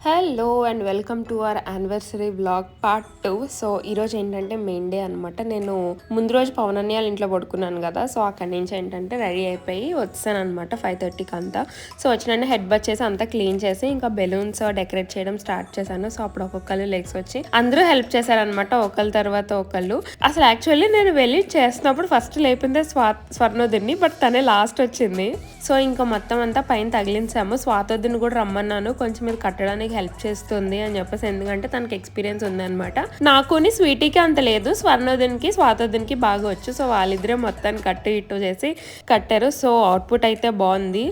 Hello and welcome to our anniversary vlog part 2. So ఈరోజు ఏంటంటే main day అనమాట. నేను ముందు రోజు పవన్ అన్నయ్య ఇంట్లో పడుకున్నాను కదా. సో అక్కడి నుంచి ఏంటంటే రెడీ అయిపోయి వచ్చాను అనమాట 5:30కి అంతా. సో వచ్చిన హెడ్ బత్ చేసి అంతా క్లీన్ చేసి ఇంకా బెలూన్స్ డెకరేట్ చేయడం స్టార్ట్ చేశాను. సో అప్పుడు ఒక్కొక్కరు లెగ్స్ వచ్చి అందరూ హెల్ప్ చేశారనమాట, ఒకళ్ళ తర్వాత ఒకళ్ళు. అసలు యాక్చువల్లీ నేను వెళ్ళి చేస్తున్నప్పుడు ఫస్ట్ లేపిందే స్వర్ణోదిని, బట్ తనే లాస్ట్ వచ్చింది. సో ఇంకా మొత్తం అంతా పైన తగిలించాము. స్వాతోదిని కూడా రమ్మన్నాను, కొంచెం ఇది కట్టడానికి హెల్ప్ చేస్తుంది అని చెప్పేసి, ఎందుకంటే తనకి ఎక్స్పీరియన్స్ ఉందన్నమాట. నాకుని స్వీటీకి అంత లేదు, స్వర్ణోదినికి స్వాతోదినికి బాగా వచ్చు. సో వాళ్ళిద్దరే మొత్తాన్ని కట్టు ఇట్టు చేసి కట్టారు. సో అవుట్పుట్ అయితే బాగుంది.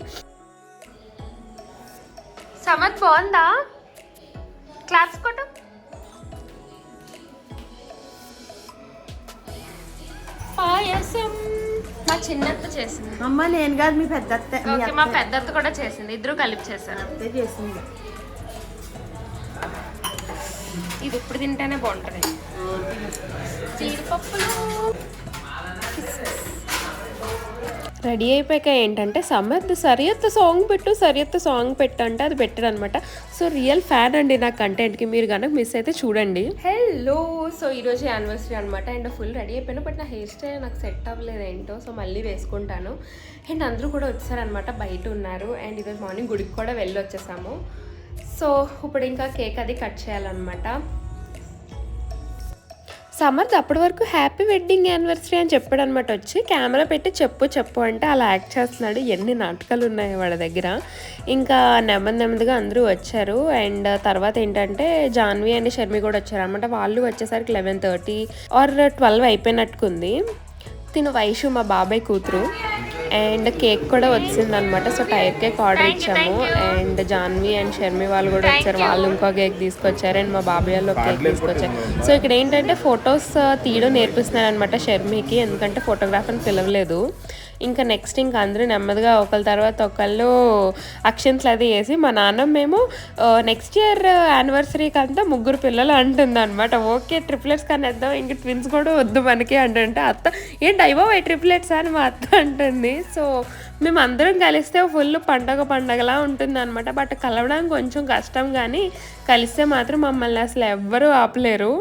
సమత్ బాగుందా? క్లాప్స్ కొట్టు. పాయసం మా చిన్నత్త చేసింది. అమ్మ నేను కాదు, మీ పెద్దత్త. ఓకే, మా పెద్దత్త కూడా చేసింది, ఇద్దరు కలిపి చేశారు. చేసింది. ఇది ఇప్పుడు తింటేనే బాగుంటుంది. జీడిపప్పులు రెడీ అయిపోయాక ఏంటంటే సమర్థ్ సరియత్ సాంగ్ పెట్టు అంటే అది పెట్టాడు అనమాట. సో రియల్ ఫ్యాన్ అండి నా కంటెంట్కి, మీరు కనుక మిస్ అయితే చూడండి. హలో, సో ఈరోజు యానివర్సరీ అనమాట అండ్ ఫుల్ రెడీ అయిపోయాను. బట్ నా హెయిర్ స్టైల్ నాకు సెట్ అవ్వలేదు ఏంటో, సో మళ్ళీ వేసుకుంటాను. అండ్ అందరూ కూడా వచ్చారనమాట, బయట ఉన్నారు. అండ్ ఈరోజు మార్నింగ్ గుడికి కూడా వెళ్ళి వచ్చేసాము. సో ఇప్పుడు ఇంకా కేక్ అది కట్ చేయాలన్నమాట. సమర్థ్ అప్పటి వరకు హ్యాపీ వెడ్డింగ్ యానివర్సరీ అని చెప్పాడు అనమాట. వచ్చి కెమెరా పెట్టి చెప్పు అంటే అలా యాక్ట్ చేస్తున్నాడు. ఎన్ని నాటకాలు ఉన్నాయి వాళ్ళ దగ్గర. ఇంకా నెమ్మదిగా అందరూ వచ్చారు. అండ్ తర్వాత ఏంటంటే జాన్వి అండ్ షర్మి కూడా వచ్చారు అనమాట. వాళ్ళు వచ్చేసరికి 11:30 ఆర్ 12 అయిపోయినట్టుకుంది. తిను వైషు మా బాబాయ్ కూతురు. అండ్ కేక్ కూడా వచ్చిందనమాట. సో టైర్ కేక్ ఆర్డర్ ఇచ్చాము. అండ్ జాన్వి అండ్ షర్మి వాళ్ళు కూడా వచ్చారు, వాళ్ళు ఇంకో కేక్ తీసుకొచ్చారు. అండ్ మా బాబాయ్ వాళ్ళు ఒక కేక్ తీసుకొచ్చారు. సో ఇక్కడ ఏంటంటే ఫొటోస్ తీయడం నేర్పిస్తున్నారనమాట షర్మికి, ఎందుకంటే ఫోటోగ్రాఫర్ని పిలవలేదు. ఇంకా నెక్స్ట్ ఇంకా అందరూ నెమ్మదిగా ఒకళ్ళ తర్వాత ఒకళ్ళు అక్షంతలు అది వేసి, మా నాన్న మేము నెక్స్ట్ ఇయర్ యానివర్సరీకి అంతా 3 పిల్లలు అంటుంది అనమాట. ఓకే ట్రిప్లెట్స్ కానీ వేద్దాం, ఇంక ట్విన్స్ కూడా వద్దు మనకి అంటే అత్త ఏంటి అయ్యో ట్రిప్లెట్స్ అని మా అత్త అంటుంది. సో మేము అందరం కలిస్తే ఫుల్ పండగలా ఉంటుంది అనమాట. బట్ కలవడానికి కొంచెం కష్టం, కానీ కలిస్తే మాత్రం మమ్మల్ని అసలు ఎవ్వరూ ఆపలేరు.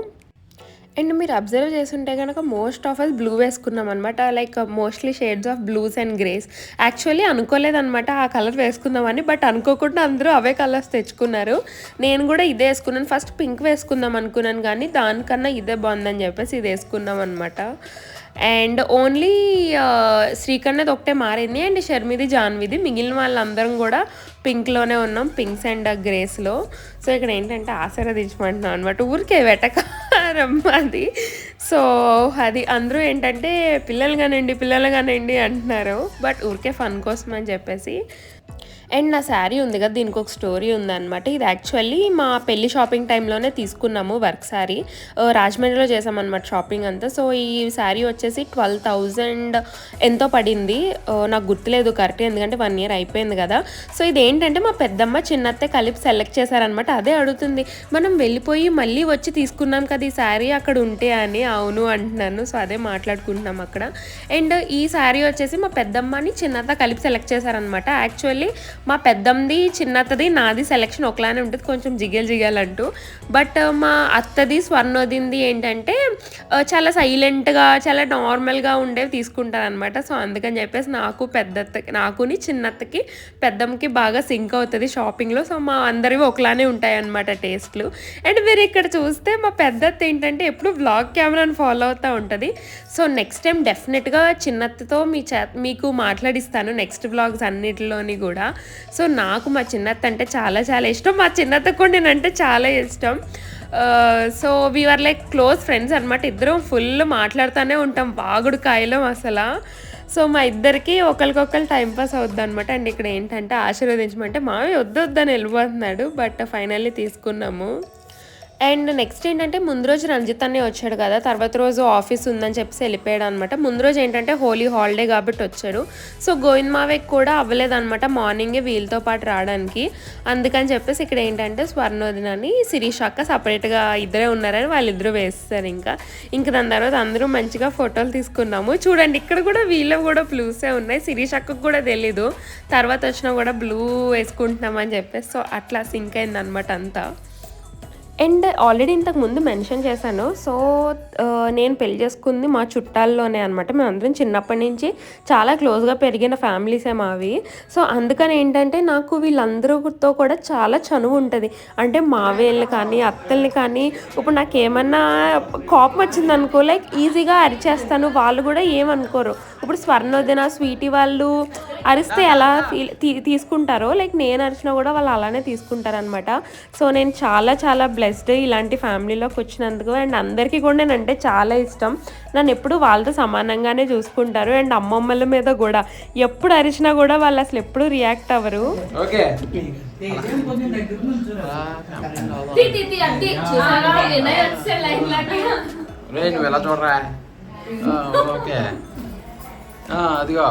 అండ్ మీరు అబ్జర్వ్ చేస్తుంటే కనుక మోస్ట్ ఆఫ్ అస్ బ్లూ వేసుకున్నాం అనమాట. Like mostly shades of blues and greys. Actually అనుకోలేదనమాట ఆ కలర్ వేసుకుందామని, బట్ అనుకోకుండా అందరూ అవే కలర్స్ తెచ్చుకున్నారు. నేను కూడా ఇదే వేసుకున్నాను. ఫస్ట్ పింక్ వేసుకుందాం అనుకున్నాను, కానీ దానికన్నా ఇదే బాగుందని చెప్పేసి ఇది వేసుకున్నాం అనమాట. అండ్ ఓన్లీ శ్రీకర్ణది ఒకటే మారింది అండ్ షర్మిది జాన్విది, మిగిలిన వాళ్ళందరం కూడా పింక్లోనే ఉన్నాం, పింక్స్ అండ్ గ్రేస్లో. సో ఇక్కడ ఏంటంటే ఆశీర్వదించమంటున్నాం అనమాట, ఊరికే వెటకారమ్మది. సో అది అందరూ ఏంటంటే పిల్లలు కానివ్వండి అంటున్నారు, బట్ ఊరికే ఫన్ కోసం అని చెప్పేసి. అండ్ నా శారీ ఉంది కదా, దీనికి ఒక స్టోరీ ఉందన్నమాట. ఇది యాక్చువల్లీ మా పెళ్లి షాపింగ్ టైంలోనే తీసుకున్నాము, వర్క్ శారీ. రాజమండ్రిలో చేసామన్నమాట షాపింగ్ అంతా. సో ఈ శారీ వచ్చేసి 12,000 ఎంతో పడింది, నాకు గుర్తులేదు కరెక్ట్, ఎందుకంటే 1 year అయిపోయింది కదా. సో ఇదేంటంటే మా పెద్దమ్మ చిన్నత్తే కలిపి సెలెక్ట్ చేశారనమాట. అదే అడుగుతుంది, మనం వెళ్ళిపోయి మళ్ళీ వచ్చి తీసుకున్నాం కదా ఈ శారీ అక్కడ ఉంటే అని. అవును అంటున్నాను. సో అదే మాట్లాడుకుంటున్నాం అక్కడ. అండ్ ఈ శారీ వచ్చేసి మా పెద్దమ్మని చిన్నత్త కలిపి సెలెక్ట్ చేశారనమాట. యాక్చువల్లీ మా పెద్దమ్మది చిన్నత్తది నాది సెలెక్షన్ ఒకలానే ఉంటుంది, కొంచెం జిగేల్ అంటూ. బట్ మా అత్తది స్వర్ణోదింది ఏంటంటే చాలా సైలెంట్గా చాలా నార్మల్గా ఉండేవి తీసుకుంటారనమాట. సో అందుకని చెప్పేసి నాకుని చిన్నత్తకి పెద్దమ్మకి బాగా సింక్ అవుతుంది షాపింగ్లో. సో మా అందరివి ఒకలానే ఉంటాయి అన్నమాట టేస్ట్లు. అండ్ మీరు ఇక్కడ చూస్తే మా పెద్దత్త ఏంటంటే ఎప్పుడు వ్లాగ్ కెమెరాని ఫాలో అవుతూ ఉంటుంది. సో నెక్స్ట్ టైం డెఫినెట్గా చిన్నత్తతో మీకు మాట్లాడిస్తాను నెక్స్ట్ వ్లాగ్స్ అన్నిటిలోని కూడా. సో నాకు మా చిన్నత్త అంటే చాలా ఇష్టం, మా చిన్నత్త కూడా నేనంటే చాలా ఇష్టం. So we are like close friends అనమాట. ఇద్దరం ఫుల్ మాట్లాడుతూనే ఉంటాం, వాగుడు కాయలం అసలు. సో మా ఇద్దరికి ఒకరికొకరు టైంపాస్ అవుద్ది అనమాట. అండ్ ఇక్కడ ఏంటంటే ఆశీర్వదించమంటే మావి వద్దని వెళ్ళిపోతున్నాడు, బట్ ఫైనల్లీ తీసుకున్నాము. అండ్ నెక్స్ట్ ఏంటంటే ముందు రోజు రంజిత్ అనే వచ్చాడు కదా, తర్వాత రోజు ఆఫీస్ ఉందని చెప్పేసి వెళ్ళిపోయాడు అనమాట. ముందు రోజు ఏంటంటే హోలీ హాలిడే కాబట్టి వచ్చాడు. సో గోవింద్ మావయ్యకి కూడా అవ్వలేదన్నమాట మార్నింగే వీళ్ళతో పాటు రావడానికి. అందుకని చెప్పేసి ఇక్కడ ఏంటంటే స్వర్ణోదినని శిరీష్ అక్క సపరేట్గా ఇద్దరే ఉన్నారని వాళ్ళిద్దరూ వేస్తారు. ఇంకా దాని తర్వాత అందరూ మంచిగా ఫోటోలు తీసుకున్నాము. చూడండి ఇక్కడ కూడా వీళ్ళవి కూడా బ్లూసే ఉన్నాయి. శిరీష్ అక్కకు కూడా తెలీదు, తర్వాత వచ్చినా కూడా బ్లూ వేసుకుంటున్నామని చెప్పేసి. సో అట్లా సింక్ అయిందనమాట అంతా. అండ్ ఆల్రెడీ ఇంతకు ముందు మెన్షన్ చేశాను. సో నేను పెళ్లి చేసుకుంది మా చుట్టాల్లోనే అనమాట. మేమందరం చిన్నప్పటి నుంచి చాలా క్లోజ్గా పెరిగిన ఫ్యామిలీసే మావి. సో అందుకని ఏంటంటే నాకు వీళ్ళందరితో కూడా చాలా చనువు ఉంటుంది. అంటే మావేళ్ళని కానీ అత్తల్ని కానీ ఇప్పుడు నాకు ఏమన్నా కోపం వచ్చింది అనుకో, లైక్ ఈజీగా అరిచేస్తాను, వాళ్ళు కూడా ఏమనుకోరు. ఇప్పుడు స్వర్ణోదిన స్వీటీ వాళ్ళు అరిస్తే ఎలా తీసుకుంటారో, లైక్ నేను అరిచినా కూడా వాళ్ళు అలానే తీసుకుంటారనమాట. సో నేను చాలా చాలా బ్లెస్డ్ ఇలాంటి ఫ్యామిలీలోకి వచ్చినందుకు. అండ్ అందరికీ కూడా నేనంటే చాలా ఇష్టం. నన్ను ఎప్పుడు వాళ్ళతో సమానంగానే చూసుకుంటారు. అండ్ అమ్మమ్మల మీద కూడా ఎప్పుడు అరిచినా కూడా వాళ్ళు అసలు ఎప్పుడు రియాక్ట్ అవ్వరు. నువ్వు ఎలా చూడరా, ఓకే అదిగో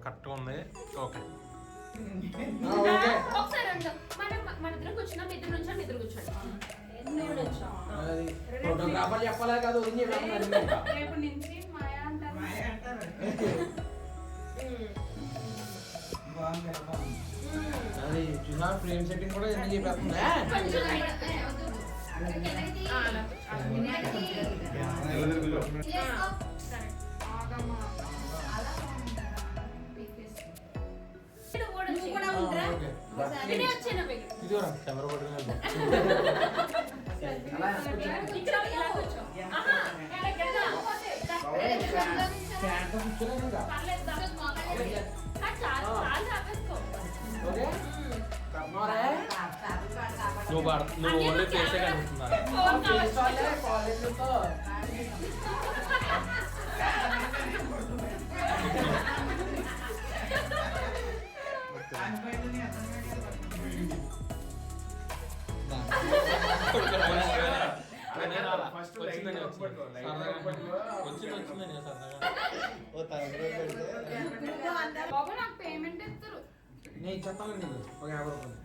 కరెక్ట్గా ఉంది. ఓకే ఫోటోగ్రాఫర్ చెప్పలే కదా, అది చూసా ఫ్రేమ్ సెట్టింగ్ కూడా ఎందుకు చెప్పేస్తుందా. కెమెరా పట్టుకుని నువ్వు ఓన్లీ ఫేసే కనిపిస్తున్నా. నేను చెప్తాను నీకు ఒక 50 రూపాయలు.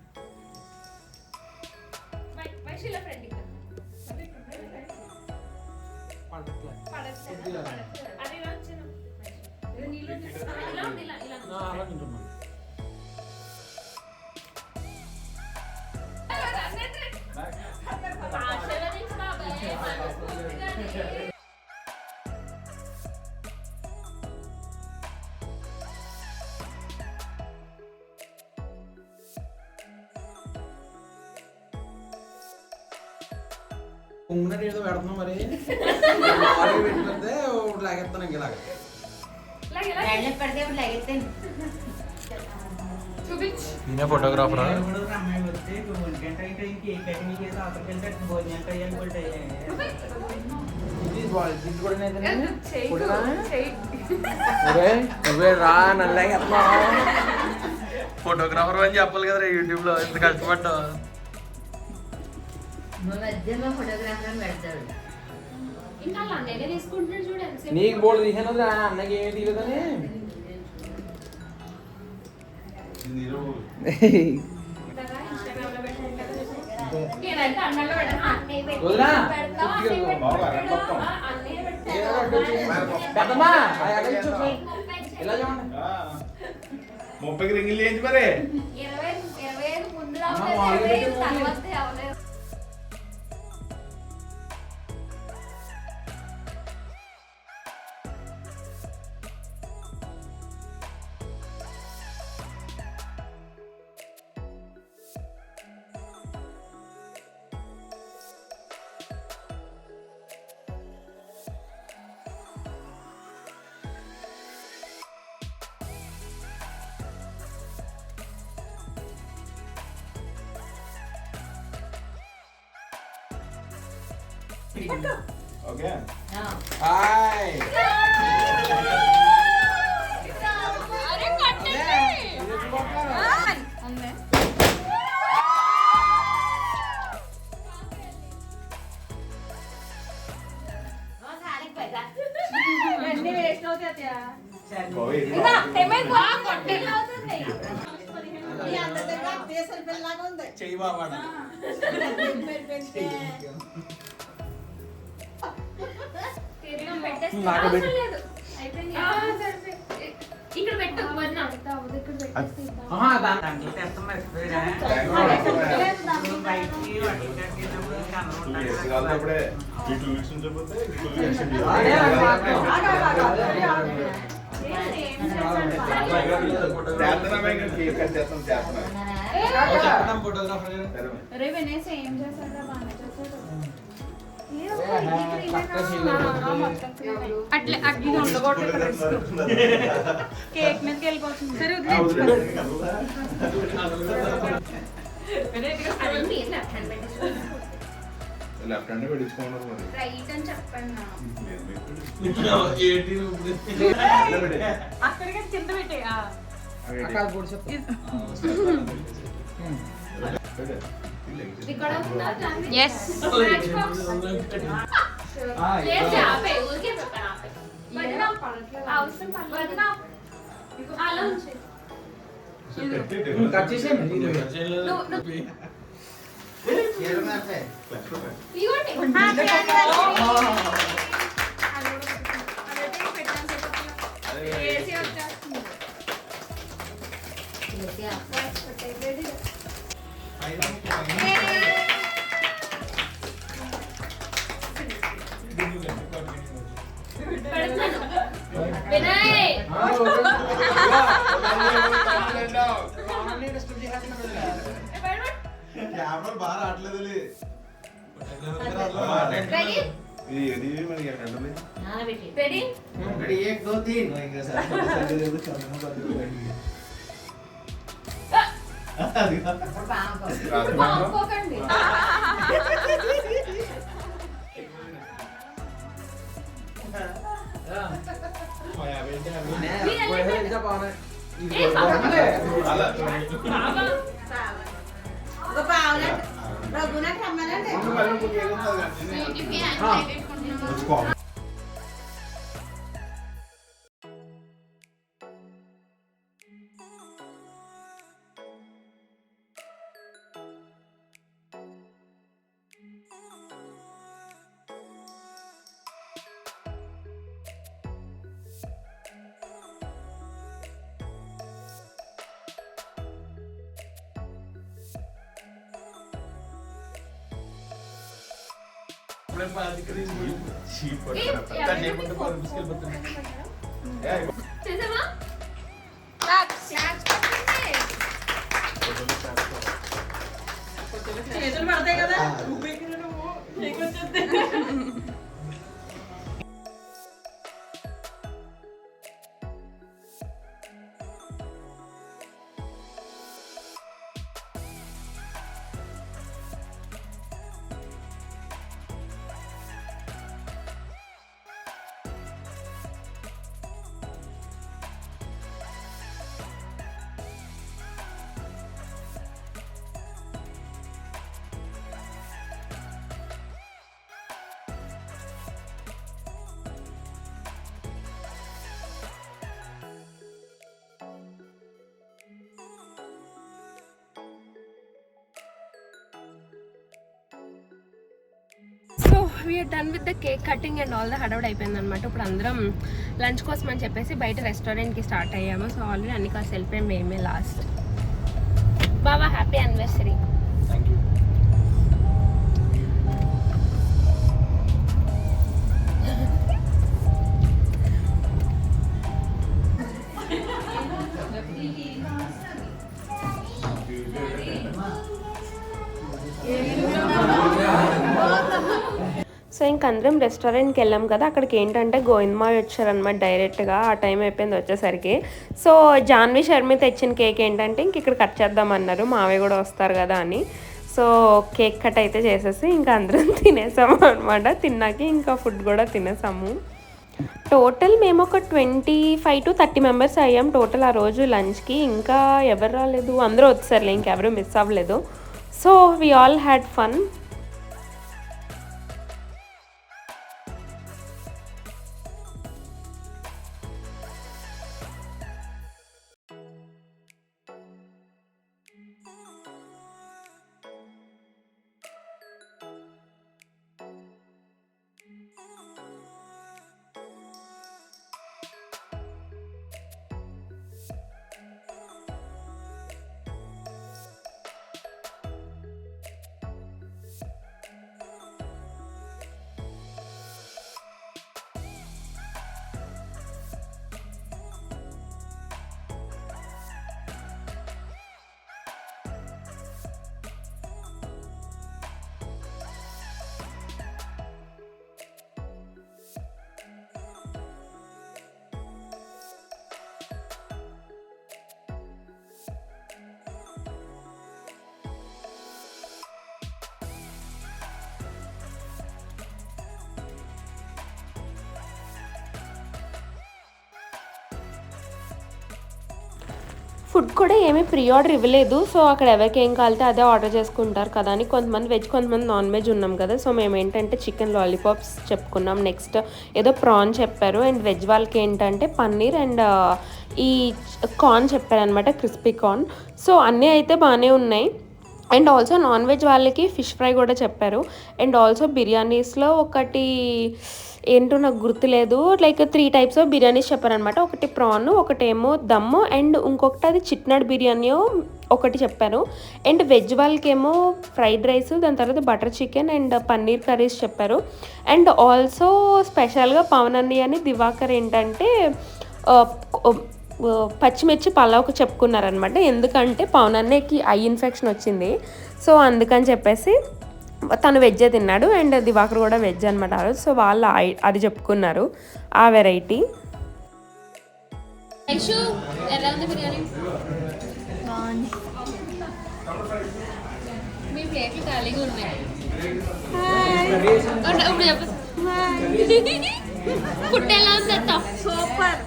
ఉన్నట్టు ఏదో పెడుతున్నాం మరి పెట్టుకుంటే లాగేస్తాను ఇంకలాగా నేనే ఫోటోగ్రాఫర్. రా నల్లాగేస్తున్నా, ఫోటోగ్రాఫర్ అని చెప్పాలి కదరా యూట్యూబ్ లో, ఎంత కష్టపడ్డావు. నీకు బోర్డు తీసాను అన్నకి ఏమి తీయలేదని. పెద్దమ్మా ఇలా చూడండి 30 రింగిల్ ఏంటి మరి ఓకే హాయ్ చెయ్యి బాబా నాకు పెట్టు ఇక్కడ పెట్టు దాంట్లో అప్పుడే ఈ 2 వీక్స్ నుంచి పోతే అట్లే అగ్గి ఉండకూడదు కేక్ మీదకి వెళ్ళిపోతుంది సరే లెఫ్ట్ హ్యాండ్ పెట్టించుకోండి రైట్ అని చెప్పండి అక్కడికి కింద పెట్టే కట్ చేసేయండి బాగా రావట్లేదు ఇది మనకి రెడీ రఘునాథ్ రమ్మనండి చేతులు పడతాయి కదా so we're done with the cake cutting and all the హడౌడ్ అయిపోయింది అనమాట. ఇప్పుడు అందరం లంచ్ కోసం అని చెప్పేసి బయట రెస్టారెంట్కి స్టార్ట్ అయ్యాము. సో ఆల్రెడీ అన్ని కాస్త వెళ్ళిపోయాం మేమే last. Baba happy anniversary. Thank you. So ఇంక అందరం రెస్టారెంట్కి వెళ్ళాం కదా, అక్కడికి ఏంటంటే గోవిందమావి వచ్చారనమాట డైరెక్ట్గా. ఆ టైం అయిపోయింది వచ్చేసరికి. సో జాన్వి షర్మి తెచ్చిన కేక్ ఏంటంటే ఇంక ఇక్కడ కట్ చేద్దామన్నారు, మావయ్య కూడా వస్తారు కదా అని. సో కేక్ కట్ అయితే చేసేసి ఇంకా అందరం తినేసాము అనమాట. తిన్నాక ఇంకా ఫుడ్ కూడా తినేసాము. టోటల్ మేము ఒక 25 to 30 మెంబర్స్ అయ్యాం టోటల్ ఆ రోజు లంచ్కి. ఇంకా ఎవరు రాలేదు, అందరూ వచ్చారులే, ఇంకెవరూ మిస్ అవ్వలేదు. So we all had fun. Food కూడా ఏమీ ప్రీ ఆర్డర్ ఇవ్వలేదు. సో అక్కడ ఎవరికి ఏం కావాలితే అదే ఆర్డర్ చేసుకుంటారు కదా అని. కొంతమంది వెజ్, కొంతమంది నాన్ వెజ్ ఉన్నాం కదా. సో మేము ఏంటంటే చికెన్ లాలీపాప్స్ చెప్పుకున్నాం. నెక్స్ట్ ఏదో ప్రాన్ చెప్పారు. అండ్ వెజ్ వాళ్ళకి ఏంటంటే పన్నీర్ అండ్ ఈ కార్న్ చెప్పారనమాట, క్రిస్పీ కార్న్. సో అన్నీ అయితే బాగానే ఉన్నాయి. అండ్ ఆల్సో నాన్ వెజ్ వాళ్ళకి ఫిష్ ఫ్రై కూడా చెప్పారు. అండ్ ఆల్సో బిర్యానీస్లో ఒకటి ఏంటో నాకు గుర్తులేదు, లైక్ 3 types ఆఫ్ బిర్యానీస్ చెప్పారనమాట. ఒకటి ప్రాన్, ఒకటేమో దమ్ము, అండ్ ఇంకొకటి అది చిట్నాడ్ బిర్యానీ ఒకటి చెప్పారు. అండ్ వెజ్ వాళ్ళకేమో ఫ్రైడ్ రైస్, దాని తర్వాత butter chicken and paneer curries చెప్పారు. అండ్ ఆల్సో స్పెషల్గా పవన్ అన్నయ్య అని దివాకర్ ఏంటంటే పచ్చిమిర్చి పలావ్కి చెప్పుకున్నారనమాట. ఎందుకంటే పవన్ అన్నయ్యకి ఐ ఇన్ఫెక్షన్ వచ్చింది. సో అందుకని చెప్పేసి తను వెజ్జే తిన్నాడు. అండ్ దివాకర్ కూడా వెజ్ అనమాట ఆ రోజు. సో వాళ్ళు అది చెప్పుకున్నారు ఆ వెరైటీ. మీ ప్లేట్లు ఖాళీగా ఉన్నాయి. ఫుడ్ ఎలా ఉంది? సూపర్.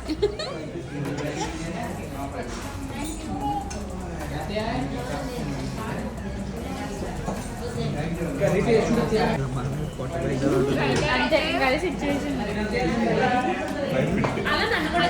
అలా నన్ను కూడా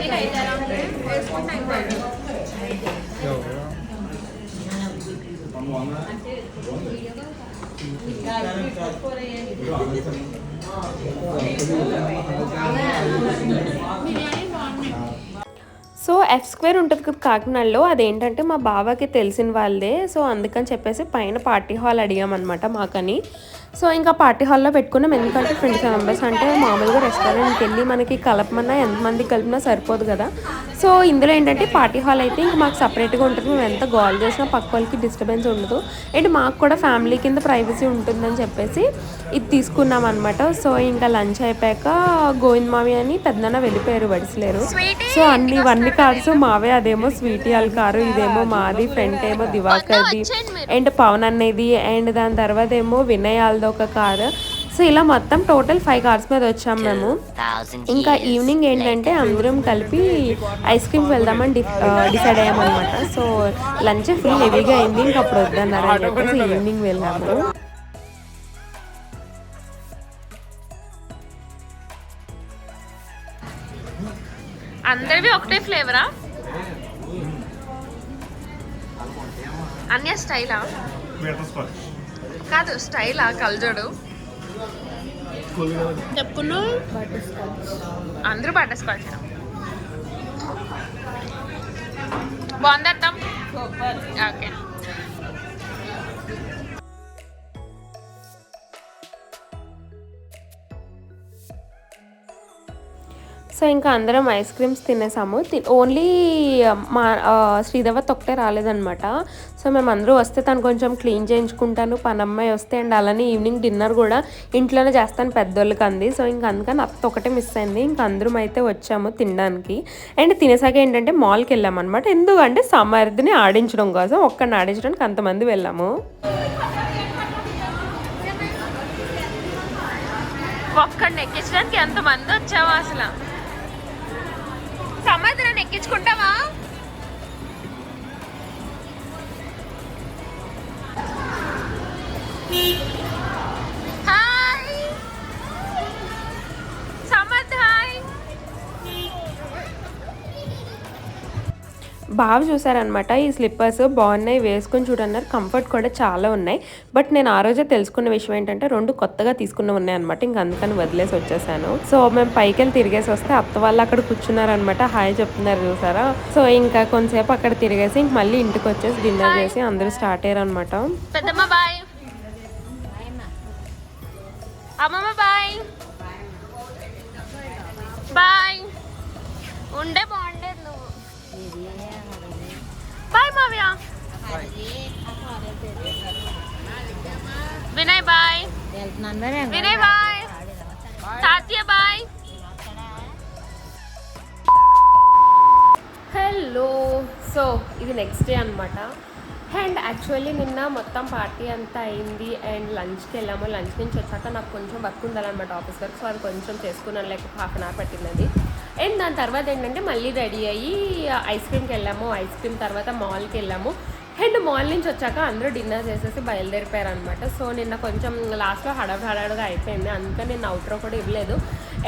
సో F Square ఉంటుంది కదా కాకినాడలో, అదేంటంటే మా బావకి తెలిసిన వాళ్ళదే. సో అందుకని చెప్పేసి పైన పార్టీ హాల్ అడిగామన్నమాట మాకని. సో ఇంకా పార్టీ హాల్లో పెట్టుకున్నాం. ఎందుకంటే 25 మెంబర్స్ అంటే మామూలుగా రెస్టారెంట్కి వెళ్ళి మనకి కలపమన్నా ఎంతమంది కలిపినా సరిపోదు కదా. సో ఇందులో ఏంటంటే పార్టీ హాల్ అయితే ఇంకా మాకు సపరేట్గా ఉంటుంది. మేము ఎంత గోల్ చేసినా పక్క వాళ్ళకి డిస్టర్బెన్స్ ఉండదు. అండ్ మాకు కూడా ఫ్యామిలీ కింద ప్రైవసీ ఉంటుందని చెప్పేసి ఇది తీసుకున్నాం అనమాట. సో ఇంకా లంచ్ అయిపోయాక గోవింద్ మావి అని పెద్దనాన్న వెళ్ళిపోయారు, వడిసలేరు. సో ఇవన్నీ కార్స్ మావే. అదేమో స్వీటీ వాళ్ళ కారు, ఇదేమో మాది, ఫ్రంట్ ఏమో దివాకర్ది అండ్ పవన్ అన్నది, అండ్ దాని తర్వాత ఏమో వినయ్ వాళ్ళది ఒక కారు. సో ఇలా మొత్తం టోటల్ 5 కార్స్ మీద వచ్చాం మేము. ఇంకా ఈవినింగ్ ఏంటంటే అందరం కలిపి ఐస్ క్రీమ్కి వెళ్దామని డిసైడ్ అయ్యామన్నమాట. సో లంచ్ ఫుల్ హెవీగా అయింది, ఇంకా అప్పుడు వద్దన్నారు అని చెప్పేసి ఈవినింగ్ వెళ్ళాము. అందరివి ఒకటే ఫ్లేవరా? అన్య స్టైలా? కాదు స్టైలా, కలజోడు చెప్పుకున్నా. అందరూ బటర్ స్కాచ్. బాగుంది. ఓకే. సో ఇంకా అందరం ఐస్ క్రీమ్స్ తినేసాము. ఓన్లీ మా శ్రీదేవత్ ఒకటే రాలేదనమాట. సో మేము అందరూ వస్తే తను కొంచెం క్లీన్ చేయించుకుంటాను, పనమ్మాయి వస్తే, అండ్ అలానే ఈవినింగ్ డిన్నర్ కూడా ఇంట్లోనే చేస్తాను పెద్దోళ్ళకి అంది. సో ఇంకా అందుకని అత్త ఒకటే మిస్ అయింది. ఇంకా అందరం అయితే వచ్చాము తినడానికి. అండ్ తినేసాక ఏంటంటే మాల్కి వెళ్ళామన్నమాట. ఎందుకంటే సమర్థిని ఆడించడం కోసం, ఒక్కడిని ఆడించడానికి అంతమంది వెళ్ళాము. ఒక్కడిని ఎక్కించడానికి ఎంతమంది వచ్చావా అసలు? సముద్రాన్ని ఎక్కించుకుంటావా? Hi Samad, hi. బాగా చూసారనమాట. ఈ స్లిప్పర్స్ బాగున్నాయి, వేసుకొని చూడన్నారు. కంఫర్ట్ కూడా చాలా ఉన్నాయి. బట్ నేను ఆ రోజే తెలుసుకున్న విషయం ఏంటంటే 2 కొత్తగా తీసుకున్న ఉన్నాయన్నమాట. ఇంక అందుకని వదిలేసి వచ్చేసాను. సో మేము పైకి వెళ్ళి తిరిగేసి వస్తే అత్త వాళ్ళు అక్కడ కూర్చున్నారనమాట. హాయ్ చెప్తున్నారు చూసారా. సో ఇంకా కొంతసేపు అక్కడ తిరిగేసి ఇంక మళ్ళీ ఇంటికి వచ్చేసి డిన్నర్ చేసి అందరూ స్టార్ట్ అయ్యారు అనమాట. పెద్దమ్మ బాయ్, అమ్మమ్మ బాయ్ బాయ్. ఉండే బాగుండేది నువ్వు. Bye Mavya. Vinay bye. Vinay bye. Tatya bye. Hello. So ఇది నెక్స్ట్ డే అనమాట. అండ్ యాక్చువల్లీ నిన్న మొత్తం పార్టీ అంతా అయింది అండ్ లంచ్కి వెళ్ళాము. లంచ్ నుంచి వచ్చాక నాకు కొంచెం వర్క్ ఉండాలన్నమాట, ఆఫీస్ వర్క్. సో అది కొంచెం చేసుకున్నాను, లైక్ ½ అన్ అవర్ పట్టింది. అండ్ దాని తర్వాత ఏంటంటే మళ్ళీ రెడీ అయ్యి ఐస్ క్రీమ్కి వెళ్ళాము. ఐస్ క్రీమ్ తర్వాత మాల్కి వెళ్ళాము. అండ్ మాల్ నుంచి వచ్చాక అందరూ డిన్నర్ చేసేసి బయలుదేరిపోయారు అనమాట. సో నిన్న కొంచెం లాస్ట్లో హడావుడిగా అయిపోయింది, అందుకని నేను అవుట్రో కూడా ఇవ్వలేదు.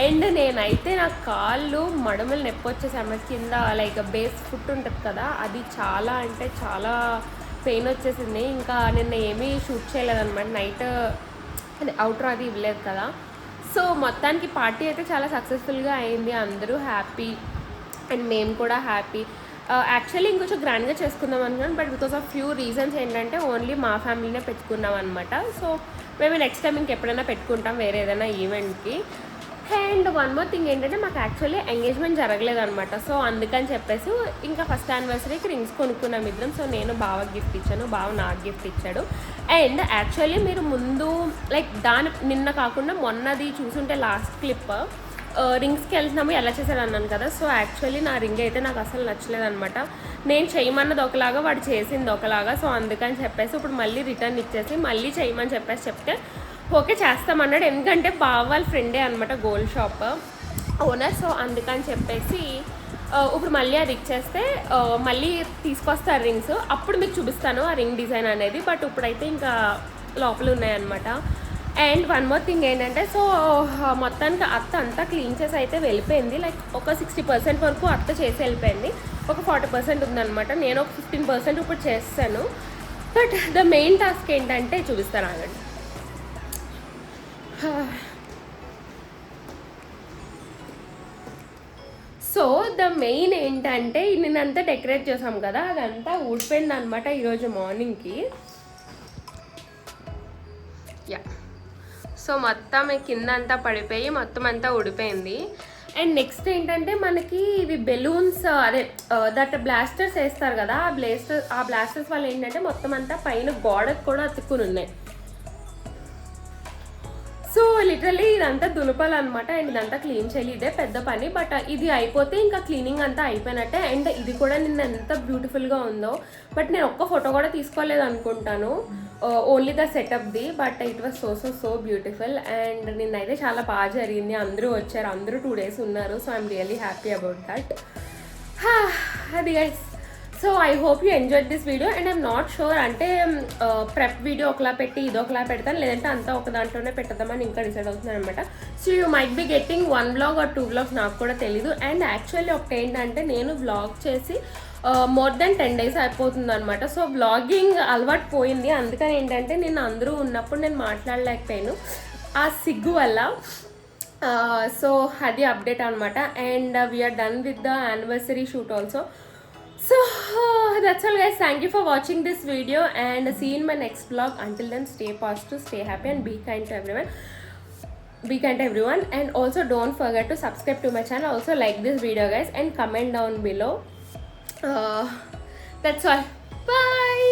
అండ్ నేనైతే నా కాళ్ళు మడమలు నొప్పి వచ్చేసాము. కింద లైక్ బేస్ ఫుట్ ఉంటుంది కదా, అది చాలా అంటే చాలా పెయిన్ వచ్చేసింది. ఇంకా నిన్న ఏమీ షూట్ చేయలేదన్నమాట, నైట్ అది అవుట్రో అది ఇవ్వలేదు కదా. సో మొత్తానికి పార్టీ అయితే చాలా సక్సెస్ఫుల్గా అయింది. అందరూ హ్యాపీ అండ్ మేము కూడా హ్యాపీ. యాక్చువల్లీ ఇంకొంచెం గ్రాండ్గా చేసుకుందాం అనుకున్నాను, but because of few reasons ఏంటంటే ఓన్లీ మా ఫ్యామిలీనే పెట్టుకున్నాం అనమాట. సో మేము నెక్స్ట్ టైం ఇంకెప్పుడైనా పెట్టుకుంటాం వేరే ఏదైనా ఈవెంట్కి. అండ్ వన్ మోర్ థింగ్ ఏంటంటే మాకు యాక్చువల్లీ ఎంగేజ్మెంట్ జరగలేదనమాట. సో అందుకని చెప్పేసి ఇంకా ఫస్ట్ యానివర్సరీకి రింగ్స్ కొనుక్కున్నాం ఇద్దరం. సో నేను బావకి గిఫ్ట్ ఇచ్చాను, బావ నాకు గిఫ్ట్ ఇచ్చాడు. అండ్ యాక్చువల్లీ మీరు ముందు లైక్ నిన్న కాకుండా మొన్నది చూసుంటే లాస్ట్ క్లిప్ రింగ్స్కి వెళ్తున్నాము ఎలా చేశాడు అన్నాను కదా. సో యాక్చువల్లీ నా రింగ్ అయితే నాకు అసలు నచ్చలేదనమాట. నేను చేయమన్నది ఒకలాగా, వాడు చేసింది ఒకలాగా. సో అందుకని చెప్పేసి ఇప్పుడు మళ్ళీ రిటర్న్ ఇచ్చేసి మళ్ళీ చేయమని చెప్పేసి చెప్తే ఓకే చేస్తామన్నాడు. ఎందుకంటే బావ వాళ్ళ ఫ్రెండే అనమాట గోల్డ్ షాప్ ఓనర్. సో అందుకని చెప్పేసి ఇప్పుడు మళ్ళీ అది ఇచ్చేస్తే మళ్ళీ తీసుకొస్తారు రింగ్స్, అప్పుడు మీకు చూపిస్తాను ఆ రింగ్ డిజైన్ అనేది. బట్ ఇప్పుడైతే ఇంకా లోపల ఉన్నాయన్నమాట. అండ్ వన్ మోర్ థింగ్ ఏంటంటే సో మొత్తానికి అత్త అంతా క్లీన్ చేసి అయితే వెళ్ళిపోయింది. లైక్ ఒక 60% వరకు అత్త చేసి వెళ్ళిపోయింది, ఒక 40% ఉందన్నమాట. నేను ఒక 15% ఇప్పుడు చేస్తాను. బట్ ద మెయిన్ టాస్క్ ఏంటంటే చూపిస్తాను ఆగండి. సో ద మెయిన్ ఏంటంటే నేనంతా డెకరేట్ చేసాం కదా, అదంతా ఊడిపోయింది అనమాట ఈరోజు మార్నింగ్కి. యా, సో మొత్తం కింద అంతా పడిపోయి మొత్తం అంతా ఊడిపోయింది. అండ్ నెక్స్ట్ ఏంటంటే మనకి ఇవి బెలూన్స్ అదే దట్ బ్లాస్టర్స్ వేస్తారు కదా, ఆ బ్లాస్టర్స్ వల్ల ఏంటంటే మొత్తం అంతా పైన గోడకు కూడా అతుక్కుని ఉన్నాయి. సో లిటరలీ ఇదంతా దులపాలన్నమాట. అండ్ ఇదంతా క్లీన్ చేయాలి, ఇదే పెద్ద పని. బట్ ఇది అయిపోతే ఇంకా క్లీనింగ్ అంతా అయిపోయినట్టే. అండ్ ఇది కూడా నిన్న ఎంత బ్యూటిఫుల్గా ఉందో. బట్ నేను ఒక్క ఫోటో కూడా తీసుకోలేదు అనుకుంటాను, ఓన్లీ ద సెటప్ది. But it was so beautiful. And నిన్నైతే చాలా బాగా జరిగింది, అందరూ వచ్చారు, అందరూ 2 days ఉన్నారు. So I'm really happy about that. అది guys. So I hope you enjoy this video. And I'm not sure అంటే ప్రెప్ వీడియో ఒకలా పెట్టి ఇది ఒకలా పెడతాను, లేదంటే అంతా ఒక దాంట్లోనే పెట్టద్దామని ఇంకా డిసైడ్ అవుతున్నాను అనమాట. So you might be getting 1 vlog or 2 vlogs, నాకు కూడా తెలీదు. అండ్ యాక్చువల్లీ ఒకటి ఏంటంటే నేను వ్లాగ్ చేసి మోర్ దెన్ 10 days అయిపోతుంది అనమాట. సో వ్లాగింగ్ అలవాటు పోయింది, అందుకని ఏంటంటే నేను అందరూ ఉన్నప్పుడు నేను మాట్లాడలేకపోయాను ఆ సిగ్గు వల్ల. సో అది అప్డేట్ అనమాట. And we are done with the anniversary shoot also. So that's all guys, thank you for watching this video and see you in my next vlog. Until then, stay positive, stay happy and be kind to everyone. And also don't forget to subscribe to my channel, also like this video guys, and comment down below. That's all, bye.